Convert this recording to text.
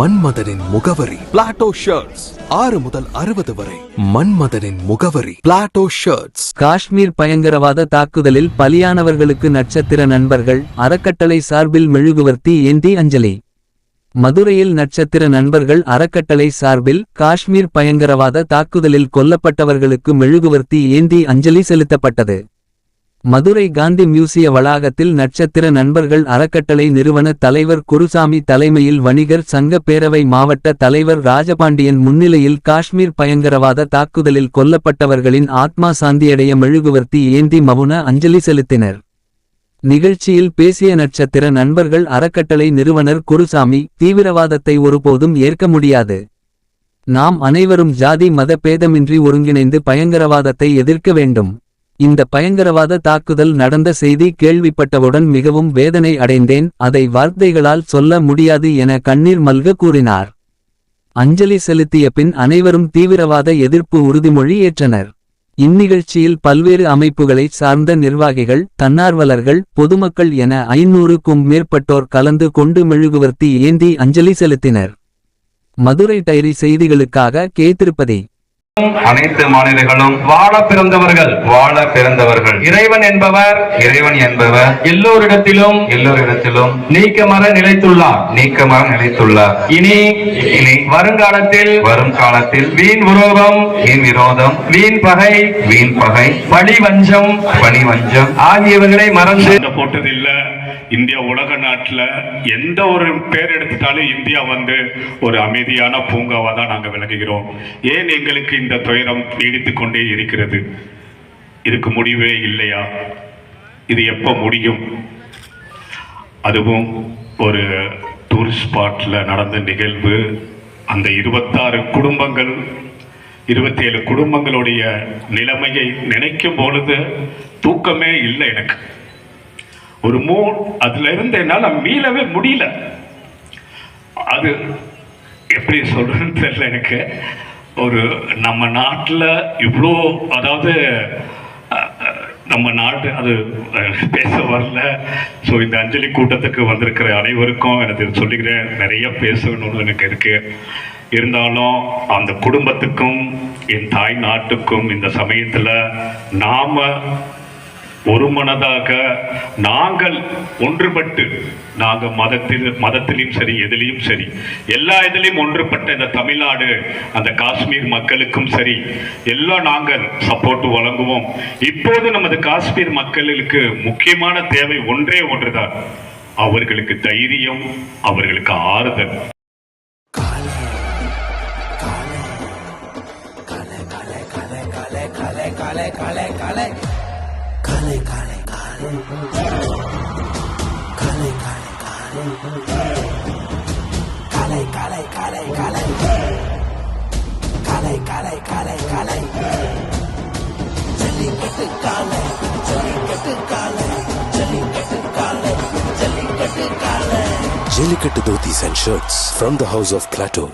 மன்மதனின் முகவரி Plato shirts 6 முதல் 60 வரை. மன்மதனின் முகவரி பிளாட்டோ ஷர்ட்ஸ். காஷ்மீர் பயங்கரவாத தாக்குதலில் பலியானவர்களுக்கு நட்சத்திர நண்பர்கள் அறக்கட்டளை சார்பில் மெழுகுவர்த்தி ஏந்தி அஞ்சலி. மதுரையில் நட்சத்திர நண்பர்கள் அறக்கட்டளை சார்பில் காஷ்மீர் பயங்கரவாத தாக்குதலில் கொல்லப்பட்டவர்களுக்கு மெழுகுவர்த்தி ஏந்தி அஞ்சலி செலுத்தப்பட்டது. மதுரை காந்தி மியூசிய வளாகத்தில் நட்சத்திர நண்பர்கள் அறக்கட்டளை நிறுவன தலைவர் குருசாமி தலைமையில் வணிகர் சங்க பேரவை மாவட்ட தலைவர் ராஜபாண்டியன் முன்னிலையில் காஷ்மீர் பயங்கரவாத தாக்குதலில் கொல்லப்பட்டவர்களின் ஆத்மா சாந்தியடைய மெழுகுவர்த்தி ஏந்தி மவுன அஞ்சலி செலுத்தினர். நிகழ்ச்சியில் பேசிய நட்சத்திர நண்பர்கள் அறக்கட்டளை நிறுவனர் குருசாமி, தீவிரவாதத்தை ஒருபோதும் ஏற்க முடியாது. நாம் அனைவரும் ஜாதி மத பேதமின்றி ஒருங்கிணைந்து பயங்கரவாதத்தை எதிர்க்க வேண்டும். இந்த பயங்கரவாத தாக்குதல் நடந்த செய்தி கேள்விப்பட்டவுடன் மிகவும் வேதனை அடைந்தேன். அதை வார்த்தைகளால் சொல்ல முடியாது என கண்ணீர் மல்க கூறினார். அஞ்சலி செலுத்திய பின் அனைவரும் தீவிரவாத எதிர்ப்பு உறுதிமொழி ஏற்றனர். இந்நிகழ்ச்சியில் பல்வேறு அமைப்புகளைச் சார்ந்த நிர்வாகிகள், தன்னார்வலர்கள், பொதுமக்கள் என 500க்கும் மேற்பட்டோர் கலந்து கொண்டு மெழுகுவர்த்தி ஏந்தி அஞ்சலி செலுத்தினர். மதுரை டைரி செய்திகளுக்காக கே. திருப்பதி. அனைத்து மாநிலங்களும் வாழ பிறந்தவர்கள் இறைவன் என்பவர் எல்லோரிடத்திலும் நீக்கமர நிலைத்துள்ளார். இனி வருங்காலத்தில் வீண் விரோதம் வீண் பகை பழி வஞ்சம் ஆகியவர்களை மறந்து போட்டதில்ல. இந்தியா உலக நாட்டுல எந்த ஒரு பேர் எடுத்துட்டாலும் இந்தியா ஒரு அமைதியான பூங்காவா தான் நாங்க விளங்குகிறோம். ஏன் எங்களுக்கு இந்த துயரம் நீடித்துக் கொண்டே இருக்கிறது? இதுக்கு முடிவே இல்லையா? இது எப்ப முடியும்? அதுவும் ஒரு டூரிஸ்ட் ஸ்பாட்ல நடந்த நிகழ்வு. அந்த 26 குடும்பங்கள் 27 குடும்பங்களுடைய நிலைமையை நினைக்கும் பொழுது தூக்கமே இல்லை எனக்கு. ஒரு அதுல இருந்து என்னால மீளவே முடியல. அது எப்படி சொல்றதுன்னு தெரியல எனக்கு. நம்ம நாட்டில் இவ்வளோ, அதாவது நம்ம நாட்டு அது பேச வரல. ஸோ இந்த அஞ்சலி கூட்டத்துக்கு வந்திருக்கிற அனைவருக்கும் எனக்கு சொல்லிக்கிறேன், நிறைய பேசணும்னு எனக்கு இருக்கு. இருந்தாலும் அந்த குடும்பத்துக்கும் என் தாய் நாட்டுக்கும் இந்த சமயத்தில் நாம ஒரு மனதாக நாங்கள் ஒன்றுபட்டு, நாங்கள் மதத்திலையும் சரி எதிலையும் சரி எல்லா இதிலையும் ஒன்றுபட்ட இந்த தமிழ்நாடு அந்த காஷ்மீர் மக்களுக்கும் சரி எல்லாம் நாங்கள் சப்போர்ட் வழங்குவோம். இப்போது நமது காஷ்மீர் மக்களுக்கு முக்கியமான தேவை ஒன்றே ஒன்றுதான், அவர்களுக்கு தைரியம், அவர்களுக்கு ஆறுதல். Jallikattu dhotis and shirts from the house of Plateau.